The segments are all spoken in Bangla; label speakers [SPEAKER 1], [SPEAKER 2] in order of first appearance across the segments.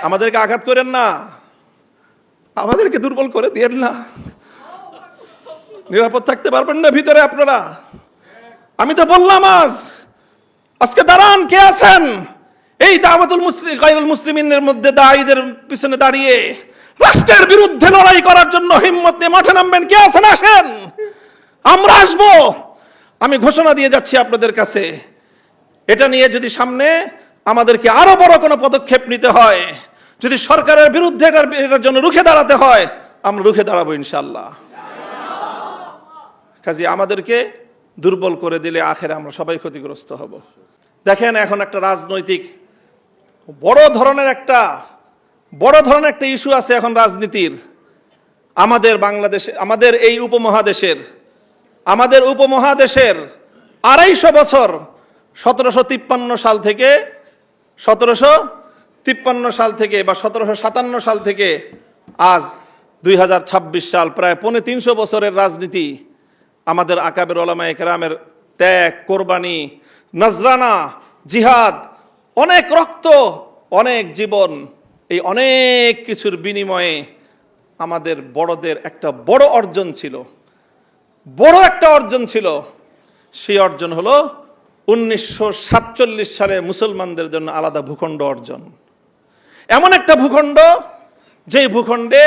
[SPEAKER 1] আমাদেরকে আঘাত করেন না, আমাদেরকে দুর্বল করে দিয়েন না। নিরাপদ থাকতে পারবেন না ভিতরে আপনারা? আমি তো বললাম আজকে দাঁড়ান, কে আছেন এই দাওয়াতুল মুসলিম গায়রুল মুসলিমিনের মধ্যে দায়ীদের পিছনে দাঁড়িয়ে রাষ্ট্রের বিরুদ্ধে লড়াই করার জন্য হিম্মত নিয়ে মাঠে নামবেন? কে আছেন? আসেন, আমরা আসবো। আমি ঘোষণা দিয়ে যাচ্ছি আপনাদের কাছে, এটা নিয়ে যদি সামনে আমাদেরকে আরো বড় কোনো পদক্ষেপ নিতে হয়, যদি সরকারের বিরুদ্ধে এটার জন্য রুখে দাঁড়াতে হয়, আমরা রুখে দাঁড়াবো ইনশাআল্লাহ। কাজে আমাদেরকে দুর্বল করে দিলে আখেরে আমরা সবাই ক্ষতিগ্রস্ত হব। দেখেন, এখন একটা রাজনৈতিক বড় ধরনের একটা ইস্যু আছে এখন রাজনীতির। আমাদের বাংলাদেশে, আমাদের এই উপমহাদেশের 250 বছর 1753 সাল থেকে বা 1757 সাল থেকে আজ 2026 সাল, প্রায় 350 বছরের রাজনীতি। আমাদের আকাবের ওলামায়ে কেরামের ত্যাগ, কোরবানি, নজরানা, জিহাদ, অনেক রক্ত, অনেক জীবন, এই অনেক কিছুর বিনিময়ে আমাদের বড়দের একটা বড় একটা অর্জন ছিল। সেই অর্জন হলো 1947 সালে মুসলমানদের জন্য আলাদা ভূখণ্ড অর্জন। এমন একটা ভূখণ্ড, যে ভূখণ্ডে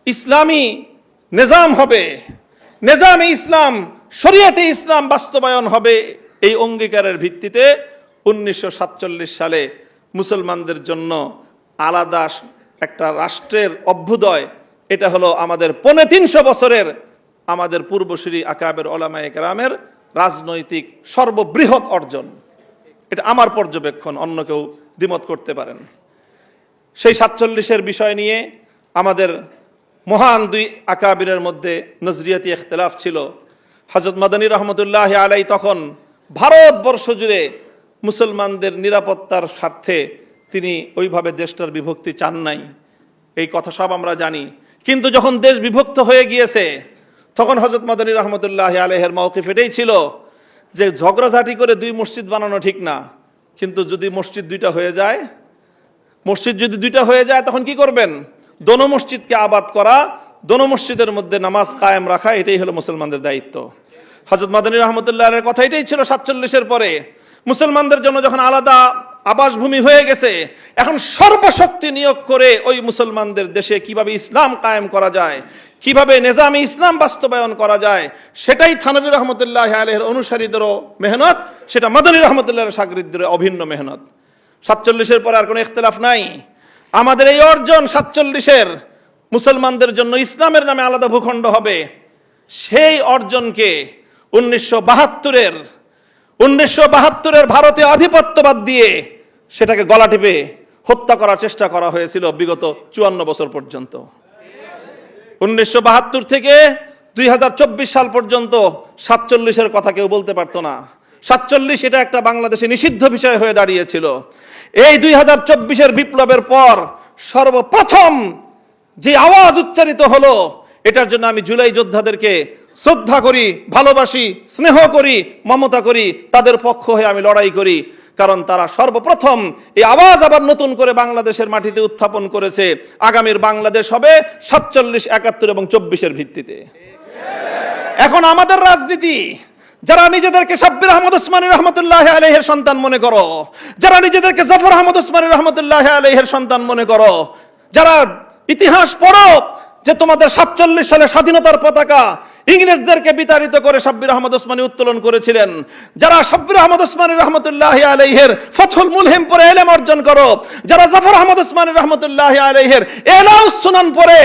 [SPEAKER 1] ইসলামী নিজাম হবে, নিজামে ইসলাম, শরিয়তে ইসলাম বাস্তবায়ন হবে। এই অঙ্গীকারের ভিত্তিতে 1947 সালে মুসলমানদের জন্য আলাদা একটা রাষ্ট্রের অভ্যুদয়। এটা হলো আমাদের 350 বছরের আমাদের পূর্বসূরি আকাবের ওলামায়ে কেরামের রাজনৈতিক সর্ববৃহৎ অর্জন। এটা আমার পর্যবেক্ষণ, অন্য কেউ দ্বিমত করতে পারেন। সেই 47-এর বিষয় নিয়ে আমাদের মহান দুই আকাবিরের মধ্যে নজরিয়াতি ইখতিলাফ ছিল। হযরত মাদানী রহমতুল্লাহ আলাই তখন ভারতবর্ষ জুড়ে মুসলমানদের নিরাপত্তার স্বার্থে তিনি ওইভাবে দেশটার বিভক্তি চান নাই, এই কথা সব আমরা জানি। কিন্তু যখন দেশ বিভক্ত হয়ে গিয়েছে, তখন হযরত মাদানী রহমতুল্লাহ আলাইহির মাওকিফ এটাই ছিল যে ঝগড়াঝাটি করে 2 মসজিদ বানানো ঠিক না, কিন্তু যদি মসজিদ দুইটা হয়ে যায় তখন কি করবেন? দোনো মসজিদকে আবাদ করা, দোনো মসজিদের মধ্যে নামাজ কায়েম রাখা, এটাই হলো মুসলমানদের দায়িত্ব। হযরত মাদানী রহমতুল্লাহের কথা এটাই ছিল। 47-এর পরে মুসলমানদের জন্য যখন আলাদা আবাসভূমি হয়ে গেছে, এখন সর্বশক্তি নিয়োগ করে ওই মুসলমানদের দেশে কিভাবে ইসলাম কায়েম করা যায়, কিভাবে নিজামে ইসলাম বাস্তবায়ন করা যায়, সেটাই থানভী রহমতুল্লাহ আলাইহির অনুসারীদেরও মেহনত, সেটা মাদানী রহমতুল্লাহের শাগরিদদের অভিন্ন মেহনত। 47-এর পরে আর কোনো ইখতিলাফ নাই। আমাদের এই অর্জন 47-এর, মুসলমানদের জন্য ইসলামের নামে আলাদা ভূখণ্ড হবে, সেই অর্জনকে 1972-এর ভারতীয় আধিপত্যবাদ দিয়ে সেটাকে গলা টিপে হত্যা করার চেষ্টা করা হয়েছিল বিগত 54 বছর পর্যন্ত। 1972 থেকে 2024 সাল পর্যন্ত 47-এর কথা কেউ বলতে পারতো না। 47 এটা একটা বাংলাদেশে নিষিদ্ধ বিষয় হয়ে দাঁড়িয়েছিল। এই 2024-এর বিপ্লবের পর সর্বপ্রথম যে আওয়াজ উচ্চারিত হলো, এটার জন্য আমি জুলাই যোদ্ধাদেরকে শ্রদ্ধা করি, ভালোবাসি, স্নেহ করি, মমতা করি, তাদের পক্ষ হয়ে আমি লড়াই করি। কারণ তারা সর্বপ্রথম এই আওয়াজ আবার নতুন করে বাংলাদেশের মাটিতে উত্থাপন করেছে। আগামীর বাংলাদেশ হবে 47, 71 এবং 24-এর ভিত্তিতে। এখন আমাদের রাজনীতি, যারা নিজেদেরকে শাব্বির আহমদ ওসমানী রহমতুল্লাহ আলাইহির সন্তান মনে করো, যারা নিজেদেরকে জাফর আহমদ ওসমানী রহমতুল্লাহ আলাইহির সন্তান মনে করো, যারা ইতিহাস পড়ো যে তোমাদের 47 সালে স্বাধীনতার পতাকা ইংরেজদেরকে বিতাড়িত করে শাব্বির আহমদ ওসমানী উত্তোলন করেছিলেন, যারা শাব্বির আহমদ ওসমানী রহমতুল্লাহ আলাইহির ফাতহুল মুলহিম পড়ে ইলম অর্জন করো, যারা জাফর আহমদ ওসমানী রহমতুল্লাহ আলাইহির ইলাউস সুনান পড়ে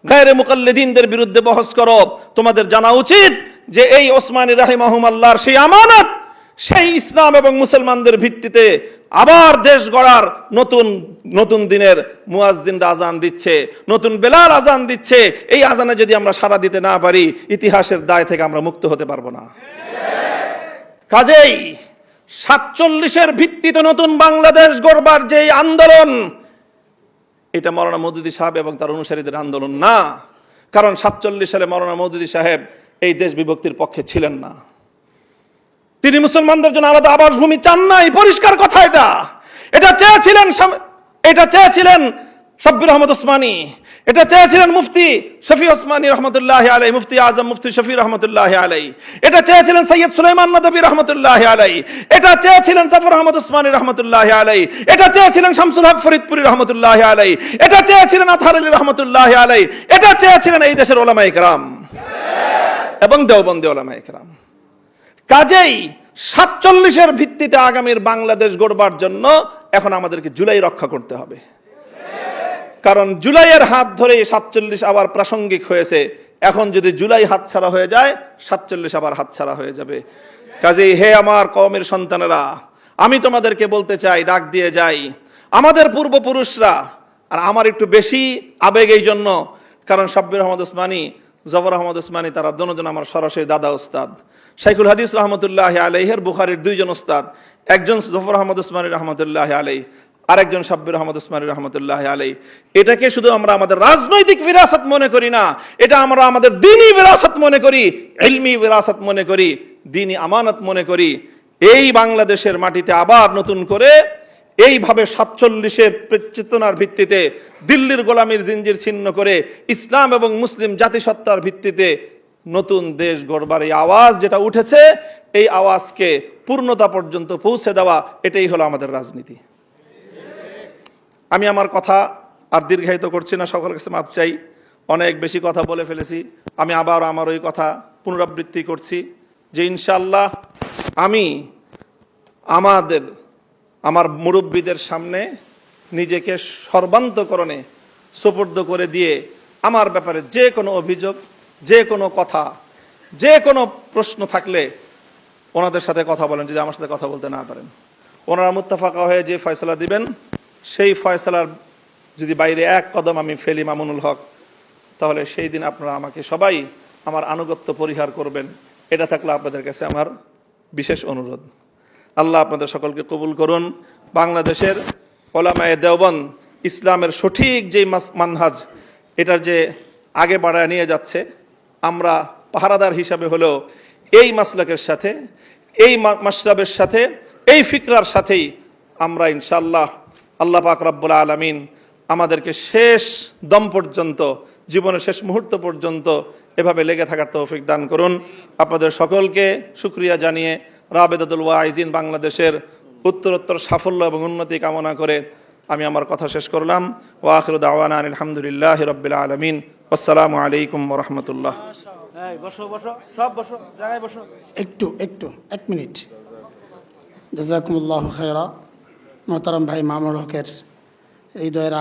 [SPEAKER 1] গায়রে মুকাল্লিদিনদের বিরুদ্ধে বহস করো, তোমাদের জানা উচিত যে এই ওসমানী রাহিমাহুমাল্লাহর সেই আমানত, সেই ইসলাম এবং মুসলমানদের ভিত্তিতে আবার দেশ গড়ার নতুন দিনের মুয়াজ্জিনরা আজান দিচ্ছে, নতুন বেলাল আজান দিচ্ছে। এই আজানে যদি আমরা সাড়া দিতে না পারি, ইতিহাসের দায় থেকে আমরা মুক্ত হতে পারবো না। কাজেই 47-এর ভিত্তিতে নতুন বাংলাদেশ গড়বার যে আন্দোলন, এটা মাওলানা মওদুদী সাহেব এবং তার অনুসারীদের আন্দোলন না। কারণ 47 সালে মাওলানা মওদুদী সাহেব এই দেশ বিভক্তির পক্ষে ছিলেন না। তিনি মুসলমানদের জন্য আলাদা আবাসভূমি চান নাই, পরিষ্কার কথা। এটা চেয়েছিলেন এটা চেয়েছিলেন শাব্বির আহমদ ওসমানী, এটা চেয়েছিলেন মুফতি শফি ওসমানী রহমতুল্লাহ আলাই, মুফতি আজম মুফতি শফি রহমতুল্লাহ আলাই, এটা চেয়েছিলেন সৈয়দ সুলাইমান নদভী রহমতুল্লাহ আলাই, এটা চেয়েছিলেন জাফর আহমদ ওসমানী রহমতুল্লাহ আলাই, এটা চেয়েছিলেন শামসুল হক ফরিদপুরি রহমতুল্লাহ আলাই, এটা চেয়েছিলেন আতহার আলী রহমতুল্লাহ আলাই, এটা চেয়েছিলেন এই দেশের ওলামায়ে কেরাম এবং দেওবন্দি ওলামায়ে কেরাম। কাজেই 47-এর ভিত্তিতে আগামীর বাংলাদেশ গড়বার জন্য এখন আমাদেরকে জুলাই রক্ষা করতে হবে, কারণ জুলাইয়ের হাত ধরে 47 আবার প্রাসঙ্গিক হয়েছে। এখন যদি জুলাই হাতছাড়া হয়ে যায়, 47 আবার হাতছাড়া হয়ে যাবে। কাজেই হে আমার কওমের সন্তানেরা, আমি তোমাদেরকে বলতে চাই, ডাক দিয়ে যাই, আমাদের পূর্বপুরুষরা, আর আমার একটু বেশি আবেগ এই জন্য, কারণ শাব্বির আহমদ ওসমানী, জফর আহমদ ওসমানী তারা দুজন আমার সরাসরি দাদা ওস্তাদ। শাইখুল হাদিস রহমতুল্লাহ আলাইহির বুখারীর 2 জন ওস্তাদ, একজন জফর আহমদ ওসমানী রহমতুল্লাহ আলাইহি, আরেকজন শাব্বির আহমদ ওসমানী রহমতুল্লাহ আলাইহি। এটাকে শুধু আমরা আমাদের রাজনৈতিক বিরাসত মনে করি না, এটা আমরা আমাদের দ্বীনি বিরাসত মনে করি, ইলমি বিরাসত মনে করি, দ্বীনি আমানত মনে করি। এই বাংলাদেশের মাটিতে আবার নতুন করে এইভাবে 47-এর চেতনার ভিত্তিতে দিল্লির গোলামীর জিঞ্জির ছিন্ন করে ইসলাম এবং মুসলিম জাতিসত্তার ভিত্তিতে নতুন দেশ গড়বার এই আওয়াজ যেটা উঠেছে, এই আওয়াজকে পূর্ণতা পর্যন্ত পৌঁছে দেওয়া, এটাই হলো আমাদের রাজনীতি। আমি আমার কথা আর দীর্ঘায়িত করছি না, সকলের কাছে মাপ চাই, অনেক বেশি কথা বলে ফেলেছি। আমি আবার আমার ওই কথা পুনরাবৃত্তি করছি যে ইনশাআল্লাহ আমি আমার মুরব্বীদের সামনে নিজেকে সর্বান্তকরণে সুপর্দ করে দিয়ে আমার ব্যাপারে যে কোনো অভিযোগ, যে কোনো কথা, যে কোনো প্রশ্ন থাকলে ওনাদের সাথে কথা বলেন। যদি আমার সাথে কথা বলতে না পারেন, ওনারা মুত্তাফাকা হয়ে যে ফয়সালা দিবেন, সেই ফয়সালার যদি বাইরে এক কদম আমি ফেলি মামুনুল হক, তাহলে সেই দিন আপনারা আমাকে সবাই আমার আনুগত্য পরিহার করবেন। এটা থাকলে আপনাদের কাছে আমার বিশেষ অনুরোধ। আল্লাহ আপনাদের সকলকে কবুল করুন। বাংলাদেশের ওলামায়ে দেওবন্দ ইসলামের সঠিক যে মানহাজ, এটার যে আগে বাড়ায় নিয়ে যাচ্ছে, আমরা পাহারাদার হিসাবে হলেও এই মাসলাকের সাথে, এই মাশরাবের সাথে, এই ফিকরার সাথেই আমরা ইনশাআল্লাহ, আল্লাহ পাক রব্বুল আলামিন আমাদেরকে শেষ দম পর্যন্ত, জীবনের শেষ মুহূর্ত পর্যন্ত এভাবে লেগে থাকার তৌফিক দান করুন। আপনাদের সকলকে শুকরিয়া জানিয়ে রাবেদাতুল ওয়াইজিন বাংলাদেশের উত্তরোত্তর সাফল্য এবং উন্নতি কামনা করে আমি আমার কথা শেষ করলাম। ওয়া আখিরু দাওয়ানা আলহামদুলিল্লাহি রাব্বিল আলামিন। আসসালামু আলাইকুম ওয়া রাহমাতুল্লাহ।
[SPEAKER 2] একটু 1 মিনিট। জাযাকুমুল্লাহু খায়রা। মোহতারাম ভাই মামুনুল হকের হৃদয়ের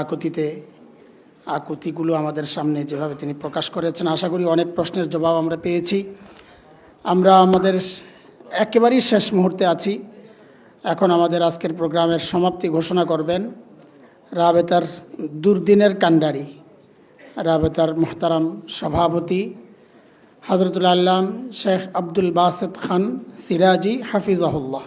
[SPEAKER 2] আকুতিগুলো আমাদের সামনে যেভাবে তিনি প্রকাশ করেছেন, আশা করি অনেক প্রশ্নের জবাব আমরা পেয়েছি। আমরা আমাদের একেবারেই শেষ মুহূর্তে আছি। এখন আমাদের আজকের প্রোগ্রামের সমাপ্তি ঘোষণা করবেন রাবেতার দুর্দিনের কান্ডারি, রাবেতার মোহতারাম সভাপতি হযরতুল আল্লাম শেখ আব্দুল বাসেত খান সিরাজি হাফিজাহুল্লাহ।